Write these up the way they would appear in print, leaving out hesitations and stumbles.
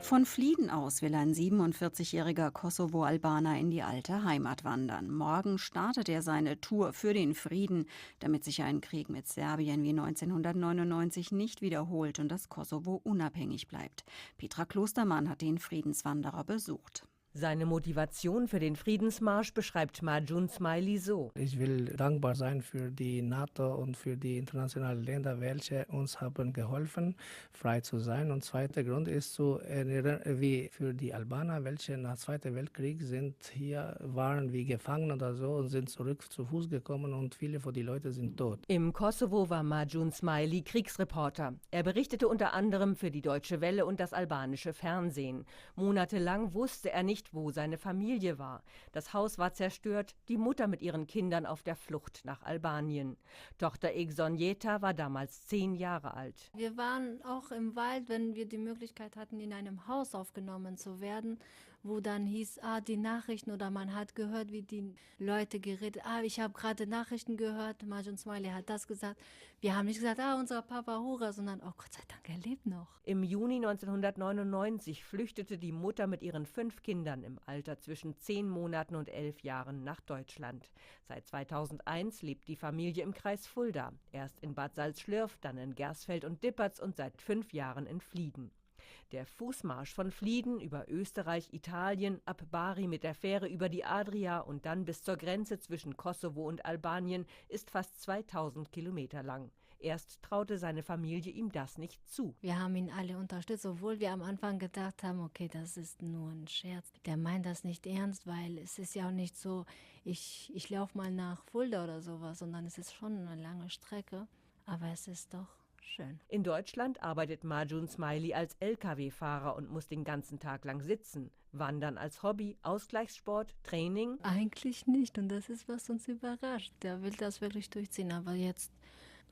Von Flieden aus will ein 47-jähriger Kosovo-Albaner in die alte Heimat wandern. Morgen startet er seine Tour für den Frieden, damit sich ein Krieg mit Serbien wie 1999 nicht wiederholt und das Kosovo unabhängig bleibt. Petra Klostermann hat den Friedenswanderer besucht. Seine Motivation für den Friedensmarsch beschreibt Majun Smiley so. Ich will dankbar sein für die NATO und für die internationalen Länder, welche uns haben geholfen, frei zu sein. Und zweiter Grund ist zu erinnern, wie für die Albaner, welche nach Zweiten Weltkrieg waren wie Gefangene oder so und sind zurück zu Fuß gekommen und viele von den Leuten sind tot. Im Kosovo war Majun Smiley Kriegsreporter. Er berichtete unter anderem für die Deutsche Welle und das albanische Fernsehen. Monatelang wusste er nicht, wo seine Familie war. Das Haus war zerstört, die Mutter mit ihren Kindern auf der Flucht nach Albanien. Tochter Egzonjeta war damals 10 Jahre alt. Wir waren auch im Wald, wenn wir die Möglichkeit hatten, in einem Haus aufgenommen zu werden, wo dann hieß, die Nachrichten, oder man hat gehört, wie die Leute geredet, ich habe gerade Nachrichten gehört, Majun Smiley hat das gesagt. Wir haben nicht gesagt, unser Papa Hura, sondern, Gott sei Dank, er lebt noch. Im Juni 1999 flüchtete die Mutter mit ihren 5 Kindern im Alter zwischen 10 Monaten und 11 Jahren nach Deutschland. Seit 2001 lebt die Familie im Kreis Fulda. Erst in Bad Salzschlirf, dann in Gersfeld und Dippertz und seit 5 Jahren in Flieden. Der Fußmarsch von Flieden über Österreich, Italien, ab Bari mit der Fähre über die Adria und dann bis zur Grenze zwischen Kosovo und Albanien ist fast 2000 Kilometer lang. Erst traute seine Familie ihm das nicht zu. Wir haben ihn alle unterstützt, obwohl wir am Anfang gedacht haben, okay, das ist nur ein Scherz. Der meint das nicht ernst, weil es ist ja auch nicht so, ich laufe mal nach Fulda oder sowas, sondern es ist schon eine lange Strecke, aber es ist doch schön. In Deutschland arbeitet Majun Smiley als Lkw-Fahrer und muss den ganzen Tag lang sitzen. Wandern als Hobby, Ausgleichssport, Training? Eigentlich nicht, und das ist, was uns überrascht. Der will das wirklich durchziehen, aber jetzt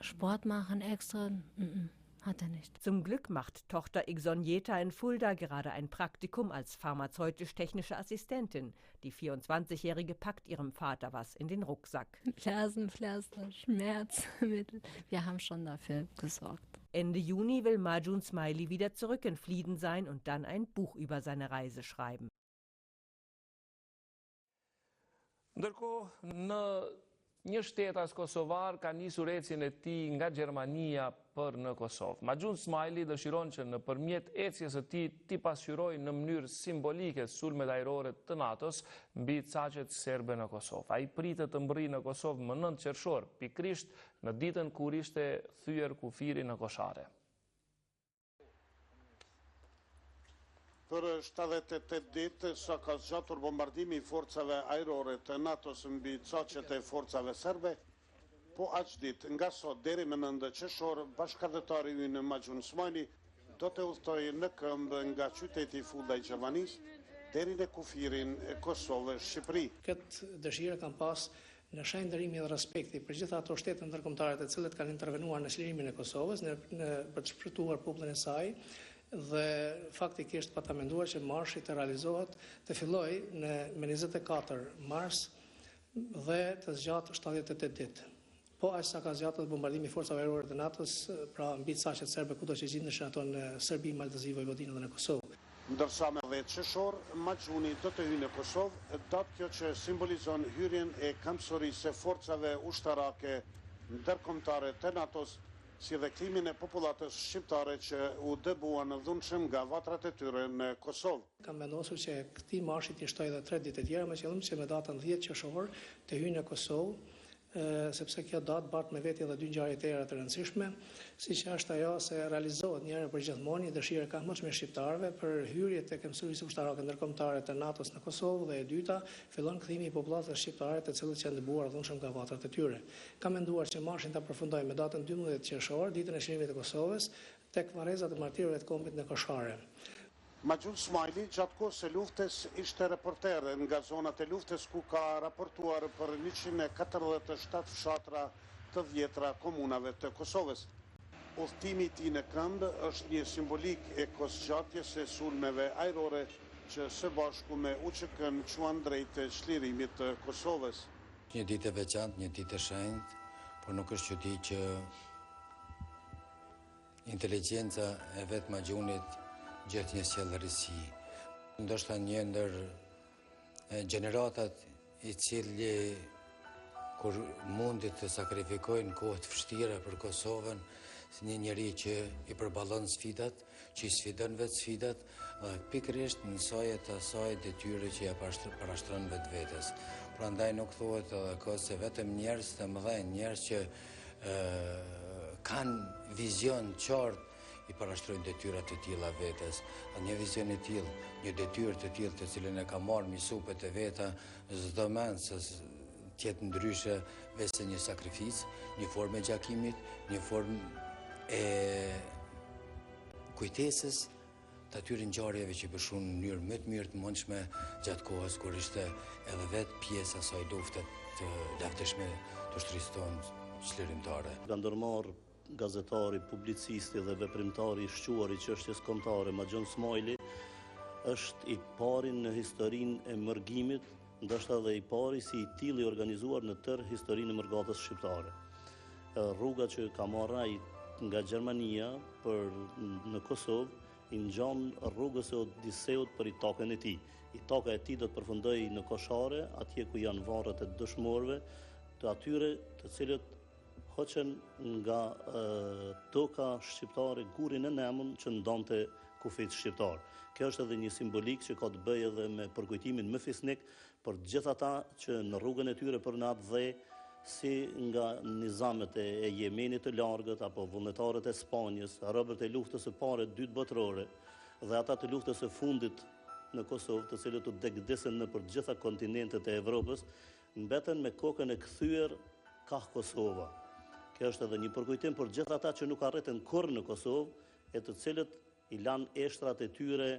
Sport machen extra, hat er nicht. Zum Glück macht Tochter Egzonjeta in Fulda gerade ein Praktikum als pharmazeutisch-technische Assistentin. Die 24-Jährige packt ihrem Vater was in den Rucksack. Blasenpflaster, Schmerzmittel. Wir haben schon dafür gesorgt. Ende Juni will Majun Smiley wieder zurück in Flieden sein und dann ein Buch über seine Reise schreiben. Një shtetas kosovar ka nisur ecjen e tij nga Gjermania për në Kosovë. Majun Smiley dëshiron që nëpërmjet ecjes së tij t'i pasqyrojë në mënyrë simbolike sulmet ajrore të NATO-s mbi caqet serbe në Kosovë. Ai pritet të mbërrijë në Kosovë më 9 qershor, pikërisht në ditën kur ishte thyer kufiri në koshare. Për 78 ditë sa ka zgjatur bombardimi i forcave ajrore të NATO-s mbi caqet e forcave serbe, po aq ditë nga sot deri më 9 qershor, bashkëdhetari ynë Majun Smiley do të udhtojë në këmbë nga qyteti Fulda i Gjermanisë deri në kufirin e Kosovës Shqipëri. Këtë dëshirë kam pas në shenjë nderimi dhe respekti për gjitha ato shtete ndërkombëtare të cilët kanë intervenuar në çlirimin e Kosovës për të shpërtuar popullin e saj. Dhe faktikisht pa ta menduar që marshi të realizohet, të filloj me 24 mars dhe të zgjatë 78 ditë. Po aq sa ka zgjatur bombardimi i forcave ajrore të NATO-s, pra mbi caqet serbe kudo që gjendeshin ato në Serbi, Maltëzi, Vojvodinën dhe në Kosovë. Ndërsa me 10 qershor, Majuni do të hyjë në Kosovë, datë kjo që simbolizon hyrjen e kamësorisë së forcave ushtarake ndërkombëtare të NATO-s, si dhe kthimin e popullatës shqiptare që u dëbuan dhunshëm nga vatrat e tyre në Kosovë. Kam vendosur që këtij marshi t'i shtoj edhe 3 ditë të tjera me qëllim që me datën 10 qershor të hyjë në Kosovë, sepse kjo datë bart me veti edhe 2 ngjarje tjera të rëndësishme, siç është ajo se realizohet një herë për gjithmonë një dëshirë e kahmëshme e shqiptarëve për hyrje tek mësuesisë ushtarake ndërkombëtare të NATO-s në Kosovë, dhe e dyta fillon kthimi i popullatës shqiptare të cilët janë dëbuar dhunshëm nga vatrat e tyre. Kam menduar që marshin ta përfundoj me datën 12 qershor, ditën e çlirimit të Kosovës, tek varrezat e martirëve të kombit në Koshare. Majun Smiley gjatë kohës së luftës ishte reporter nga zonat e luftës ku ka raportuar për 147 fshatra të vjetra komunave të Kosovës. Udhtimi i tij në këmbë është një simbolik e kohëzgjatjes së sulmeve ajrore që së bashku me UÇK-n quan drejt çlirimit të Kosovës. Një ditë e veçantë, një ditë e shenjtë, por nuk është çudi që inteligjenca e vet Majunit gjatë një sjellërësi. Ndoshta një ndër gjeneratat i cili kur mundi të sakrifikojnë kohë të vështira për Kosovën, si një njeri që i përballon sfidat, që i sfidon vetë sfidat, dhe pikërisht në sojet të asaj detyre që ja parashtron vetvetes. Prandaj nuk thuhet edhe se vetëm njerëz të mëdhenj, njerëz që kanë vizion qartë i parashtrojnë detyrat të tilla vetes. Një vizion i tillë, një detyrë të tillë të cilën e ka marrë me supet e veta, çdo mend se tjetë ndryshe vetë një sakrificë, një formë e gjakimit, një formë e kujtesës të atyre ngjarjeve që bëshun në mënyrë më të mirë të mundshme gjatë kohës kur ishte edhe vetë pjesë asaj lufte të laftëshme të shtrisë tonë çlirimtare. Ka ndërmarrë gazetari, publicisti dhe veprimtari i shquar i çështjes kombëtare Maxhon Smajli është i pari në historinë e mërgimit, ndoshta dhe i pari si i tillë i organizuar në tërë historinë e mërgatës shqiptare. Rruga që ka marrë ai nga Gjermania në Kosovë i ngjan rrugës së Odiseut për Itakën e tij. Itaka e tij do të përfundojë në Koshare, atje ku janë varret e dëshmorëve, të atyre të cilët hoqen nga toka shqiptare gurin e Nemun që ndonte kufit shqiptar. Kjo është edhe një simbolik që ka të bëjë edhe me përkujtimin më fisnik për gjithë ata që në rrugën e tyre për natë dhe si nga nizamet e Jemenit të largët apo vullnetarët e Spanjës, robët e luftës së parë dytë botërore dhe ata të luftës së fundit në Kosovë, të cilët u degdisen në për gjitha kontinentet e Evropës, mbeten me kokën e kthyer ka Kosova. Kjo është edhe një përkujtim për gjithë ata që nuk arritën kurrë në Kosovë, e të cilët i lanë eshtrat e tyre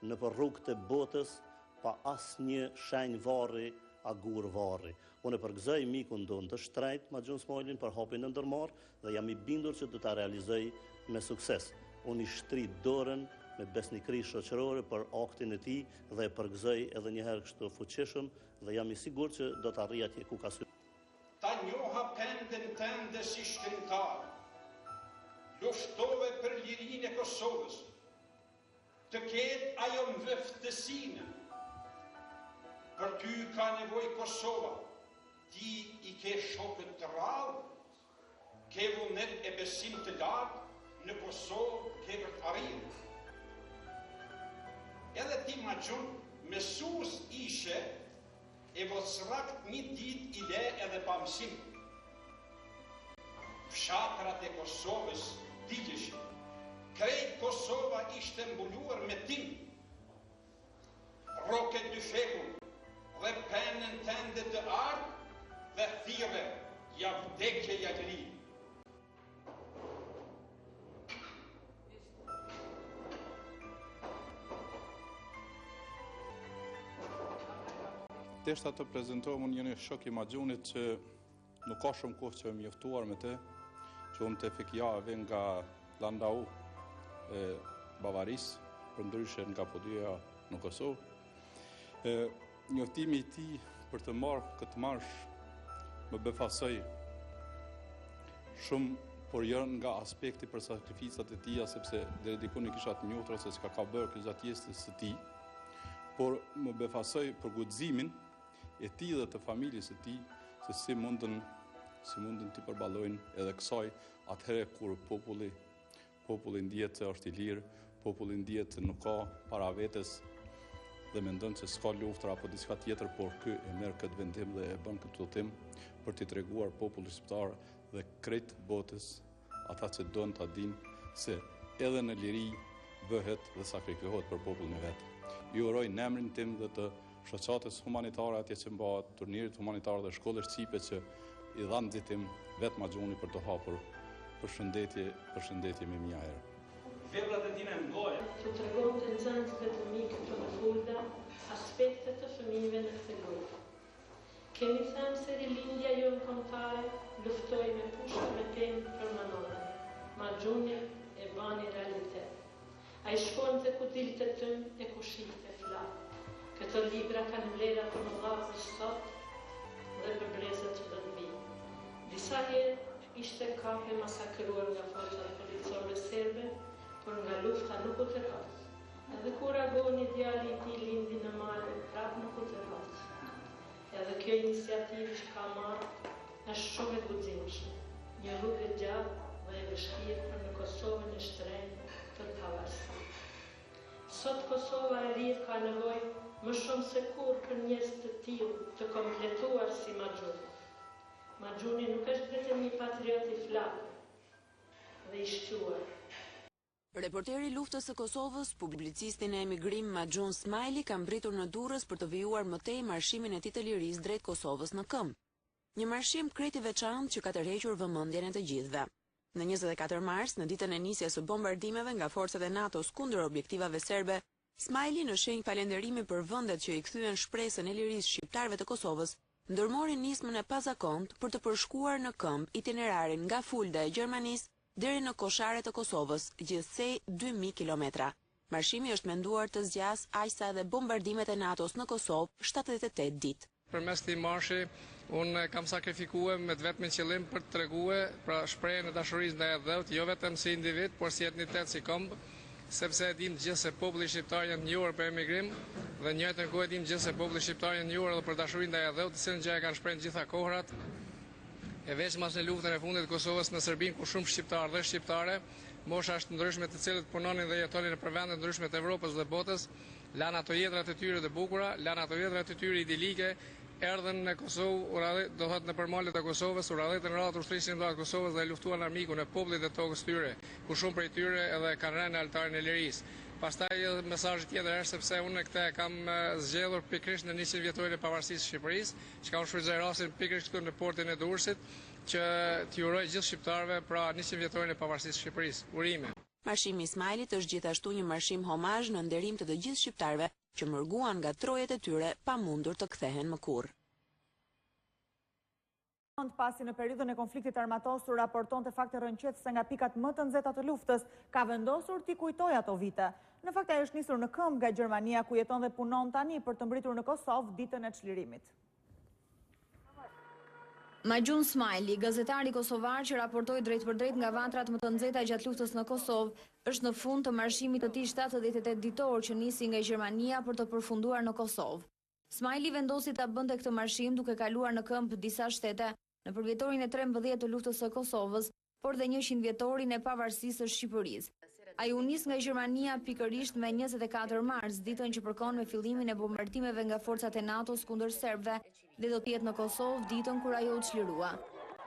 në për rrugët e botës pa asnjë shenjë varri, agur varri. Unë përgëzoj mikun tonë të shtrejt Maxhon Smajlin për hapin e ndërmarrë dhe jam i bindur që do ta realizoj me sukses. Unë i shtrit dorën me besnikëri shoqërore për aktin e tij dhe e përgëzoj edhe një herë kështu fuqishëm dhe jam i sigurt që do të arrijë atje ku ka sy. Ta njoha pendën tënde si shkrimtar, lushtove për lirinë e Kosovës, të ketë ajo mveftësinë. Për ty ka nevojë Kosova, ti i ke shokët të rrallë, ke vullnet e besim të lartë, në Kosovë ke për të arritur. Edhe ti Maxhon, mësues ishe, e vocrakt një dit i le edhe pa mësim. Fshatrat e Kosovës digjeshin. Krejt Kosova ishte mbuluar me tim. Roket dyfekun dhe penën tënde të ardë dhe thire ja vdekje ja gri. Deshta të prezentojmë unë një shok i Maxhonit që nuk ka shumë kohë që e mjoftuar me te, që unë të fikjave nga Landau e Bavaris, për ndryshe nga podia në Kosovë. Njoftimi i tij për të marrë këtë marsh më befasoi shumë, por jo nga aspekti për sakrificat e tija, sepse deri diku nuk kisha të njohur se çka ka bërë ky gjatë jetës së tij, por më befasoi për guximin e tij dhe të familjes së tij, se si mundën të përballojnë edhe kësaj atëherë kur populli ndihet se është i lirë, populli ndihet se nuk ka para vetes dhe mendon se s'ka luftra apo diçka tjetër, por ky e merr këtë vendim dhe e bën këtë udhtim për t'i treguar popullit shqiptar dhe krejt botës, ata që don ta dinë se edhe në liri bëhet dhe sakrifikohet për popullin e vet. Ju uroj në emrin tim dhe të shoqatës humanitare atje që mbahet, turnirit humanitar dhe shkollës cipe që i dhanë nxitim vetë Maxhoni për të hapur përshëndetje me mia herë. Veprat e tina mdoja. Të tregon të nxënësve të mikë të në Fulda aspektet të fëmijëve në këtë luftë. Kemi thënë se rilindja jonë kombëtare luftoi me pushtë me temë permanente. Maxhoni e bani realitet. Ai shkonte ku dilte tëm e ku shihte flak. Këto libra kanë vlera të mëdha për sot dhe për brezët që do të vinë. Disa herë ishte kafe masakruar nga forcat policore serbe, por nga lufta nuk u tërhas. voni djali I tij lindi në male, prapë në Kuzevat. Edhe kjo iniciativë që ka marrë është shumë e guximshme. Një rrugë e gjatë dhe e vështirë për në Kosovën e shtrenjtë të pavarësisë. Sot Kosova e ri ka nevojë më shumë se kur për njerëz të tillë të kompletuar si Maxhuni. Maxhuni nuk është vetëm një patriot I flakë dhe I shquar. Reporteri luftës së Kosovës, publicistin e emigrim Maxhun Smajli ka mbritur në Durrës për të vijuar më tej marshimin e tij të lirisë drejt Kosovës në këmbë. Një marshim krejt I veçantë që ka tërhequr vëmendjen e të gjithëve. Në 24 mars, në ditën e nisjes së bombardimeve nga forcat e NATO-s kundër objektivave serbe, Smajli në shenjë falënderimi për vendet që I kthyen shpresën e lirisë shqiptarëve të Kosovës, ndërmori nismën e pazakontë për të përshkuar në këmbë itinerarin nga Fulda e Gjermanisë deri në koshare të Kosovës, gjithsej 2000 kilometra. Marshimi është menduar të zgjas aq sa edhe bombardimet e NATO-s në Kosovë 78 ditë. Përmes këtij marshi, unë kam sakrifikuar me vetëm qëllim për të treguar pra shprehjen e dashurisë ndaj dheut, jo vetëm si individ, por si etnitet, si kombë, sepse e dim gjithë se populli shqiptar janë të njohur për emigrim dhe në njëjtën kohë e dim gjithë se populli shqiptar janë të njohur edhe për dashurinë ndaj dheut, të cilën gjë e kanë shprehur gjitha kohrat. E veçmas në luftën e fundit të Kosovës në Serbinë, ku shumë shqiptarë dhe shqiptare, mosha të ndryshme të cilët punonin dhe jetonin në vende të ndryshme të Evropës dhe botës, lanë ato jetrat e tyre të bukura, lanë ato jetrat e tyre idilike, erdhën në Kosovë, do thotë në përmalet e Kosovës, u radhëtën radhë ushtrisë të Kosovës dhe luftuan armikun e popullit dhe tokës tyre, ku shumë prej tyre edhe kanë rënë në altarin e lirisë. Pastaj mesazhi tjetër është sepse unë këtë kam zgjedhur pikërisht në 100 vjetorin e pavarësisë së Shqipërisë, që ka shfrytzuar rastin pikërisht këtu në portin e Durrësit, që t'ju uroj gjithë shqiptarëve pra 100 vjetorin e pavarësisë së Shqipërisë. Urime. Marshimi I Smajlit është gjithashtu një marshim homazh në nderim të të gjithë shqiptarëve që mërguan nga trojet e tyre pa mundur të kthehen më kurrë. Pasi në periudhën e konfliktit armatosur raporton të fakte rënqet se nga pikat më të nxehta të luftës ka vendosur t'i kujtoj ato vite. Në fakt ai është nisur në këmbë nga Gjermania ku jeton dhe punon tani për të mbritur në Kosovë ditën e çlirimit. Maxhun Smajli, gazetari kosovar që raportoi drejt për drejt nga vantrat më të nxehta gjatë luftës në Kosovë, është në fund të marshimit të tij 78 ditor që nisi nga Gjermania për të përfunduar në Kosovë. Smajli vendosi ta bënte këtë marshim duke kaluar në këmbë disa shtete në përvjetorin e 13 të luftës së Kosovës, por dhe 100 vjetorin e pavarësisë së Shqipërisë. Ai u nis nga Gjermania pikërisht me 24 mars, ditën që përkon me fillimin e bombardimeve nga forcat e NATO-s kundër serbëve dhe do të jetë në Kosovë ditën kur ajo u çlirua.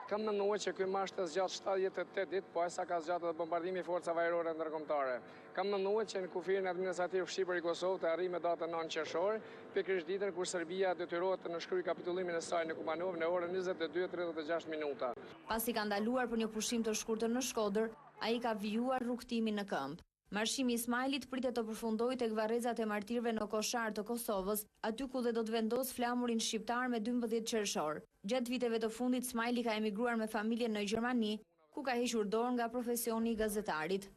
Kam menduar që ky marsh të zgjat 78 ditë, po sa ka zgjatur edhe bombardimi I forcave ajrore ndërkombëtare. Kam menduar që në kufirin administrativ Shqipëri-Kosovë të arrijë me datën 9 qershor, pikërisht ditën kur Serbia detyrohet të nënshkryejë kapitullimin e saj në Kumanov në orën 22:36 minuta. Pasi ka ndaluar për një pushim të shkurtër në Shkodër, ai ka vijuar rrugtimin në këmbë. Marshimi I Smajlit pritet të përfundojë tek varrezat e martirëve në Koshar të Kosovës, aty ku dhe do të vendos flamurin shqiptar me 12 qershor. Gjatë viteve të fundit Smajli ka emigruar me familjen në Gjermani, ku ka hequr dorë nga profesioni I gazetarit.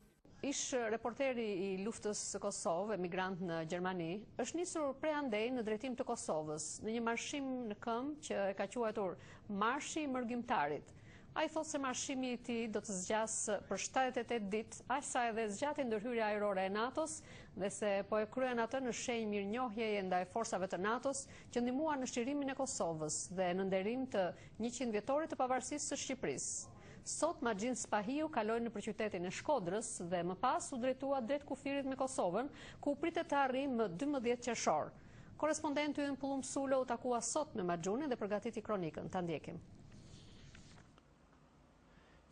Ish reporteri I luftës së Kosovë, emigrant në Gjermani, është nisur prej andej në drejtim të Kosovës, në një marshim në këmbë që e ka quajtur Marshi I Mërgjimtarit. Ai thotë se marshimi I tij do të zgjasë për 78 ditë, aq sa edhe zgjati ndërhyrja ajrore e NATO-s dhe se po e kryen atë në shenjë mirënjohjeje ndaj forcave të NATO-s që ndihmuan në shtirimin e Kosovës dhe në nderim të 100 vjetorit të pavarësisë së Shqipërisë. Sot Maxhun Spahiu kaloi nëpër qytetin e Shkodrës dhe më pas u drejtua drejt kufirit me Kosovën, ku pritet të arrijë më 12 qershor. Korrespondenti ynë Pullum Sulo u takua sot me Maxhunin dhe përgatiti kronikën. Ta ndjekim.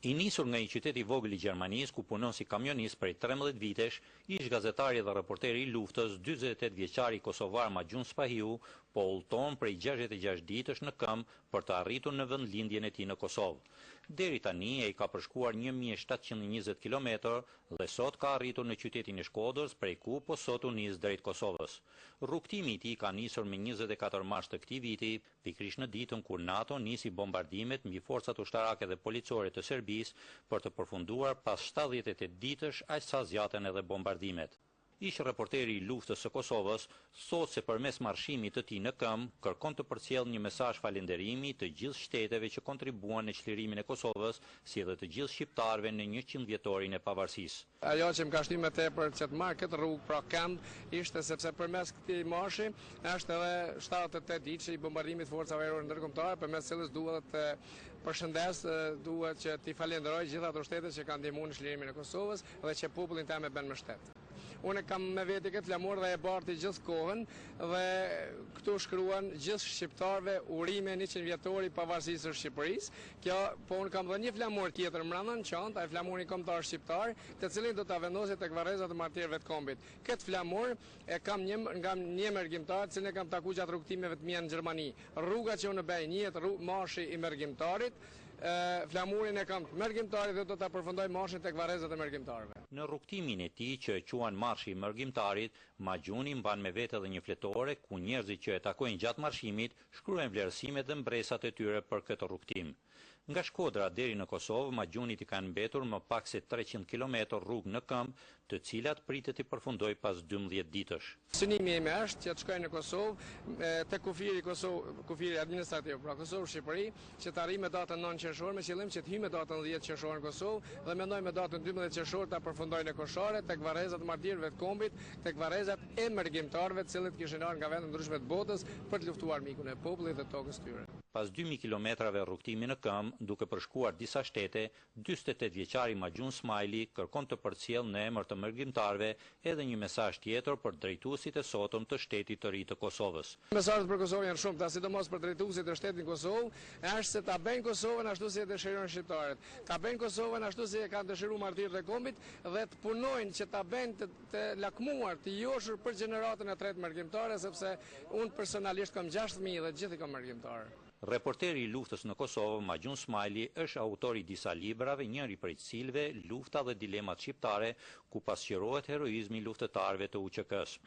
I nisur nga një qytet I vogël I Gjermanisë ku punon si kamionist prej 13 vitesh, ish gazetari dhe reporteri I luftës 48 vjeçari kosovar Maxhun Spahiu po udhton prej 66 ditësh në këmbë për të arritur në vendlindjen e tij në Kosovë. Deri tani ai ka përshkuar 1720 km dhe sot ka arritur në qytetin e Shkodrës, prej ku po sot u nis drejt Kosovës. Rrugtimi I tij ka nisur me 24 mars të këtij viti, pikërisht në ditën kur NATO nisi bombardimet mbi forcat ushtarake dhe policore të Serbisë për të përfunduar pas 78 ditësh aq sa zgjaten edhe bombardimet. ish reporteri i luftës së Kosovës, thotë se përmes marshimit të tij në këmbë kërkon të përcjellë një mesazh falënderimi të gjithë shteteve që kontribuan në çlirimin e Kosovës, si edhe të gjithë shqiptarëve në 100 vjetorin e pavarësisë. Ajo që më ka shtyr më tepër që të marr këtë rrugë pra këmbë ishte sepse përmes këtij marshi është edhe 78 ditë që i bombardimit forcave aerore ndërkombëtare, përmes cilës duhet të përshëndes, duhet që t'i falenderoj gjithë ato shtete që kanë ndihmuar në çlirimin e Kosovës dhe që popullin tim e bën më shtet. Unë kam me veti këtë flamur dhe e barti gjithë kohën dhe këtu shkruan gjithë shqiptarve urime 100 vjetori pavarësisë së Shqipërisë. Kjo, po unë kam dhe një flamur tjetër mbranda në qantë, ai flamuri kombëtar shqiptar, të cilin do ta vendosi tek varrezat e martirëve të kombit. Këtë flamur e kam nga një mërgjimtar, të cilin e kam takuar gjatë rrugtimeve të mia në Gjermani. Rruga që unë bëj një marshi i mërgjimtarit, flamurin e kam të mërgjimtarit dhe do ta përfundoj marshin tek varrezat e mërgjimtarëve. Në rrugtimin e tij që e quan marshi i mërgjimtarit, Maxhuni mban me vete edhe një fletore ku njerëzit që e takojnë gjatë marshimit shkruajnë vlerësimet dhe mbresat e tyre për këtë rrugtim. Nga Shkodra deri në Kosovë, Maxhunit i kanë mbetur më pak se 300 km rrugë në këmbë, të cilat pritet i përfundoj pas 12 ditësh. Synimi im është që të shkoj në Kosovë, te kufiri administrativ, pra Kosovë Shqipëri, që të arrijë me datën 9 qershor me qëllim që të hyj me datën 10 qershor në Kosovë dhe mendoj me datën 12 qershor ta përfundoj në Koshare tek varrezat e martirëve të kombit, tek varrezat e mërgjimtarëve, të cilët kishin ardhur nga vende ndryshme të botës për të luftuar mikun e popullit dhe tokës tyre. Pas 2000 kilometrave rrugtimi në këmbë, duke përshkuar disa shtete, 48 vjeçari Maxhun Smajli kërkon të përcjellë në emër të mërgjimtarëve edhe një mesazh tjetër për drejtuesit e sotëm të shtetit të ri të Kosovës. Mesazhet për Kosovën janë shumë, sidomos për drejtuesit e shtetit të Kosovë, është se ta bëjnë Kosovën ashtu si e dëshirojnë shqiptarët. Ta bëjnë Kosovën ashtu si e kanë dëshiruar martirët e kombit dhe të punojnë që ta bëjnë të lakmuar, të joshur për gjeneratën e tretë mërgjimtare, sepse unë personalisht kam 6000 dhe gjithë kam mërgjimtarë. Reporteri i luftës në Kosovë, Maxhun Smajli, është autori disa librave, njëri prej të cilëve Lufta dhe dilemat shqiptare, ku pasqyrohet heroizmi i luftëtarëve të UÇK-s.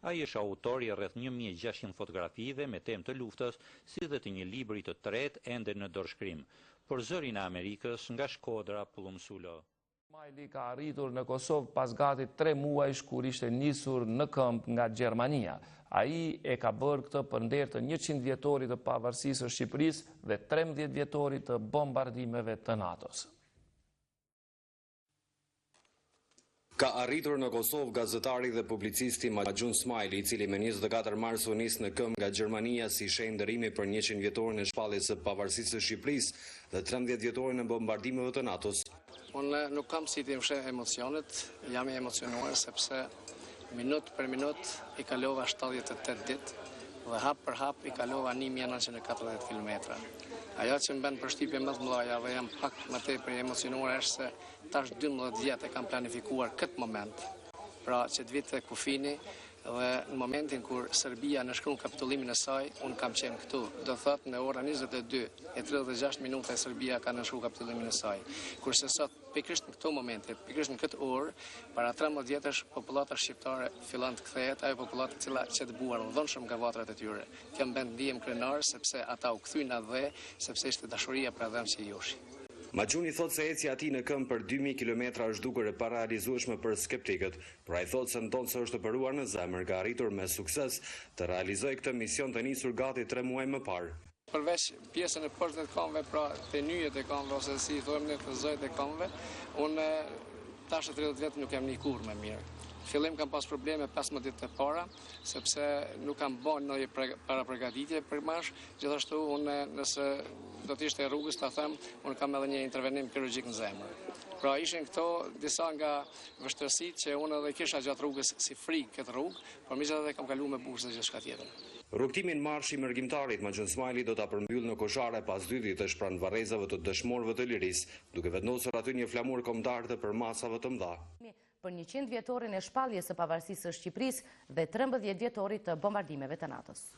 Ai është autori rreth 1600 fotografive me temë të luftës, si dhe të një libri të tretë ende në dorëshkrim. Për Zërin e Amerikës, nga Shkodra, Pullum Sulo. Smajli ka arritur në Kosovë pas gati 3 muajsh kur ishte nisur në këmbë nga Gjermania. Ai e ka bërë këtë për nder të 100 vjetorit të pavarësisë së Shqipërisë dhe 13 vjetorit të bombardimeve të NATO-s. Ka arritur në Kosovë gazetari dhe publicisti Maxhun Smajli, i cili me 24 mars u nis në këmbë nga Gjermania si shenjë ndërimi për 100 vjetorin e shpalljes së pavarësisë së Shqipërisë dhe 13 vjetorin e bombardimeve të NATO-s. Unë nuk kam si të msheh emocionet, jam i emocionuar sepse minut për minut i kalova 78 ditë dhe hap për hap i kalova 1940 km. Ajo që më bën përshtypje më të mëdha dhe jam pak më tepër i emocionuar është se tash 12 vjet e kam planifikuar këtë moment. Pra që të vitë kufini dhe në momentin kur Serbia nënshkron kapitulimin e saj, unë kam qenë këtu. Do thotë në ora 22:36 minuta Serbia ka nënshkruar kapitulimin e saj. Kurse sot pikërisht në këto momente, pikërisht në këtë orë, para 13 vjetësh popullata shqiptare fillon të kthehet, ajo popullatë e cila që dëbuar dhonshëm nga vatrat e tyre. Kjo më bën ndihem krenar sepse ata u kthyen dhe sepse ishte dashuria për dhënë që i joshi. Maxhuni thotë se ecja e tij në këmbë për 2000 kilometra është dukur e parealizueshme për skeptikët, por ai thotë se ndonë se është përuar në zemër, ka arritur me sukses të realizojë këtë mision të nisur gati 3 muaj më parë. Përveç pjesën e poshtë të këmbëve, pra të nyjet e këmbëve ose si i thonë ne të zojt e këmbëve, unë tash 30 vjet nuk jam nikur më mirë. Fillim kam pas probleme 15 ditë të para, sepse nuk kam bën ndonjë paraprgatitje për marsh, gjithashtu unë nëse do të ishte rrugës ta them, unë kam edhe një intervenim kirurgjik në zemër. Pra ishin këto disa nga vështirësitë që unë edhe kisha gjatë rrugës si frikë këtë rrugë, por megjithatë kam kaluar me bukur se gjithçka tjetër. Rrugtimin marshi i mërgjimtarit Maxhun Smajli do ta përmbyll në Koshare pas 2 ditësh pranë varrezave të dëshmorëve të lirisë, duke vendosur aty një flamur kombëtar të përmasave të mëdha. Për 100 vjetorin e shpalljes së pavarësisë së Shqipërisë dhe 13 vjetorit të bombardimeve të NATO-s.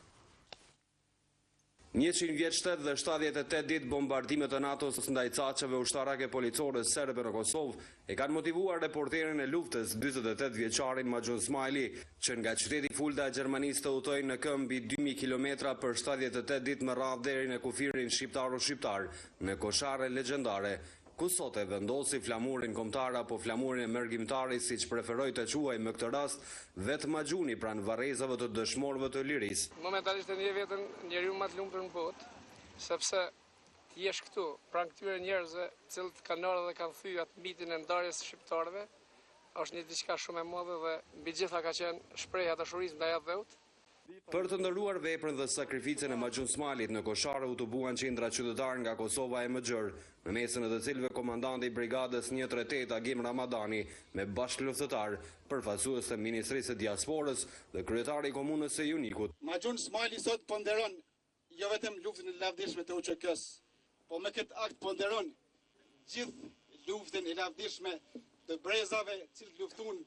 100 vjet shtet dhe 78 ditë bombardime të NATO-s ndaj çaqeve ushtarake policore serbe në Kosovë e kanë motivuar reporterin e luftës 48 vjeçarin Maxhun Smajli, që nga qyteti Fulda e Gjermanisë të udhtojë në këmbë mbi 2000 kilometra për 78 ditë me radhë deri në kufirin shqiptar-shqiptar në Koshare legjendare ku sot e vendosi flamurin kombëtar apo flamurin e mërgjimtarit, siç preferoi të quaj më këtë rast vetë Maxhuni pranë varrezave të dëshmorëve të lirisë. Momentalisht e ndjej veten njeriu më të lumtur në botë, sepse ti jesh këtu pranë këtyre njerëzve, të cilët kanë ardhur dhe kanë thyer atë mitin e ndarjes së shqiptarëve, është një diçka shumë e madhe dhe mbi gjitha ka qenë shpreha dashurisë ndaj atë dheut. Për të ndëruar veprën dhe sakrificën e Maxhun Smalit në Koshare u të buan qindra qytetarë nga Kosova e Mëxhër, në mesin e të cilëve komandanti i brigadës 138 Agim Ramadani me bashkëluftëtar, përfaqësues të Ministrisë së Diasporës dhe kryetari i komunës së Junikut. Maxhun Smali sot ponderon jo vetëm luftën e lavdishme të UÇK-s, po me këtë akt ponderon gjithë luftën e lavdishme të brezave që luftun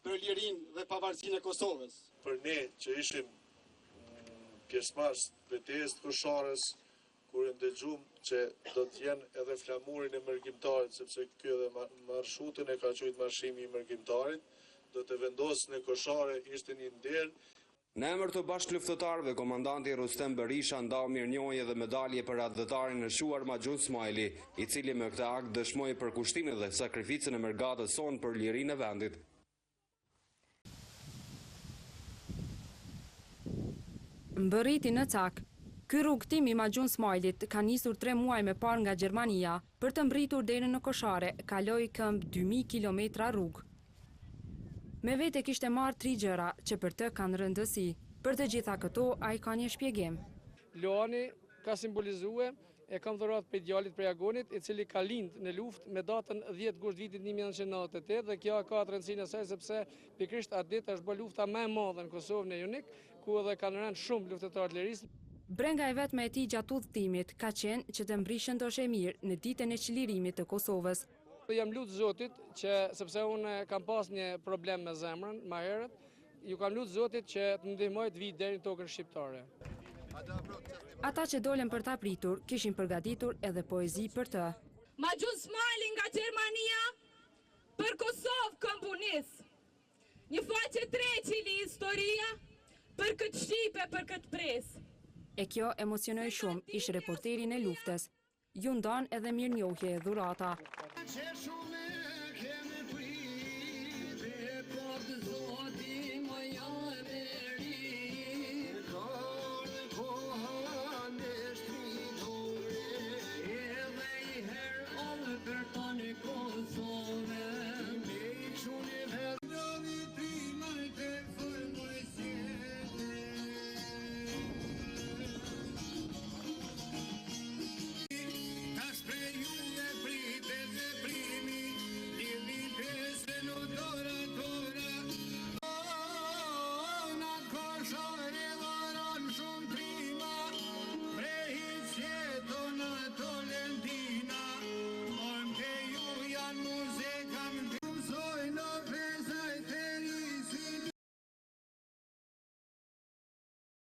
për lirinë dhe pavarësinë e Kosovës. Për ne që ishim pjesëmarrës të betejës të Kosharës, kur ndëgjum që do të jenë edhe flamurin e mërgjimtarit, sepse ky edhe marshutën e ka quajtur marshimi i mërgjimtarit, do të vendosë në Koshare, ishte një nder. Në emër të bashkëluftëtarëve, komandanti Rustem Berisha ndau mirënjohje dhe medalje për atëdhetarin e shuar Maxhun Smajli, i cili me këtë akt dëshmoi përkushtimin dhe sakrificën e mërgatës sonë për lirinë e vendit. Mbërriti në cak, ky rrugtim i Maxhun Smajlit ka nisur 3 muaj më parë nga Gjermania për të mbritur deri në Koshare, kaloi këmbë 2000 kilometra rrugë. Me vete kishte marrë 3 gjëra që për të kanë rëndësi. Për të gjitha këto, ai ka një shpjegim. Luani ka simbolizuar e kam dhuratë për djalit prej Agonit, i cili ka lind në luftë me datën 10 gusht vitit 1998 dhe kjo ka rëndësinë e saj sepse pikërisht atë ditë është bërë lufta më e madhe në Kosovën e Junik, ku edhe kanë rënë shumë luftëtarë të lirisë. Brenga e vetme e tij gjatë udhëtimit ka qenë që të mbrishëndoshë mirë në ditën e çlirimit të Kosovës. Jam lutë Zotit që sepse unë kam pas një problem me zemrën më herët, ju kam lutë Zotit që të ndihmoj të vi deri në tokën shqiptare. Ata që dolen për ta pritur kishin përgatitur edhe poezi për të. Maxhun Smali nga Gjermania për Kosovë komponis. Një faqe treqili historia për këtë shqipe, për këtë pres. E kjo emocionoi shumë ish reporterin e luftës. Ju ndon edhe mirënjohje e dhurata.